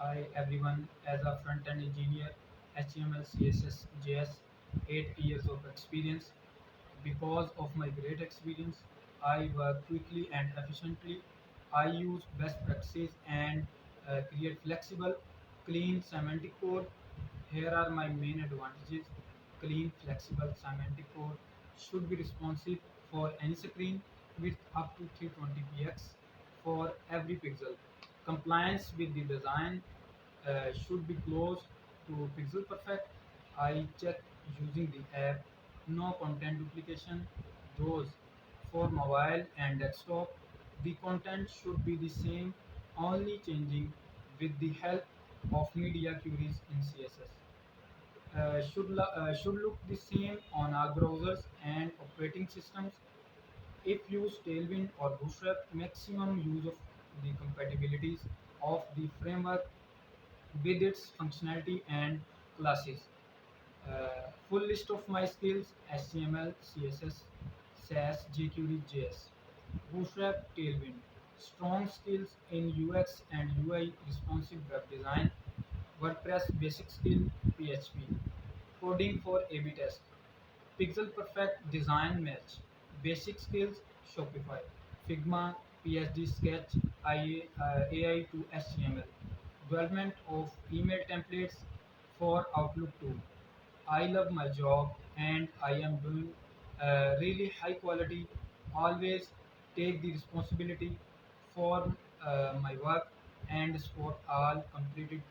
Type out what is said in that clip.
Hi everyone, as a front-end engineer, HTML, CSS, JS, 8 years of experience. Because of my great experience, I work quickly and efficiently. I use best practices and create flexible, clean semantic code. Here are my main advantages. Clean, flexible semantic code should be responsive for any screen with up to 320px for every pixel. Compliance with the design should be close to pixel perfect. I check using the app, no content duplication, those for mobile and desktop. The content should be the same, only changing with the help of media queries in CSS. Should look the same on our browsers and operating systems. If use Tailwind or Bootstrap, maximum use of the compatibilities of the framework with its functionality and classes. Full list of my skills: HTML, CSS, SAS, jQuery, JS, Bootstrap, Tailwind. Strong skills in UX and UI, responsive web design, WordPress basic skill, PHP. Coding for A/B test. Pixel perfect design match. Basic skills: Shopify, Figma, PSD Sketch, AI to HTML. Development of email templates for Outlook tool. I love my job and I am doing really high quality. Always take the responsibility for my work and support all completed